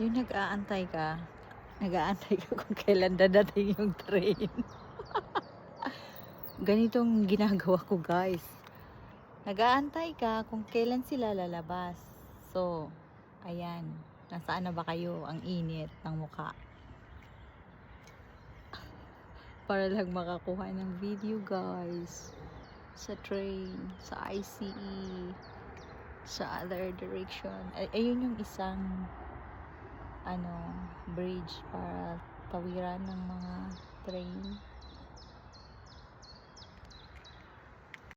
Yung nag-aantay ka kung kailan dadating yung train. Ganitong ginagawa ko, guys. Nag-aantay ka kung kailan sila lalabas. So, ayan. Nasaan na ba kayo? Ang init ng mukha. Para lang makakuha ng video, guys. Sa train, sa ICE, sa other direction. Ayun yung isang bridge para tawiran ng mga train.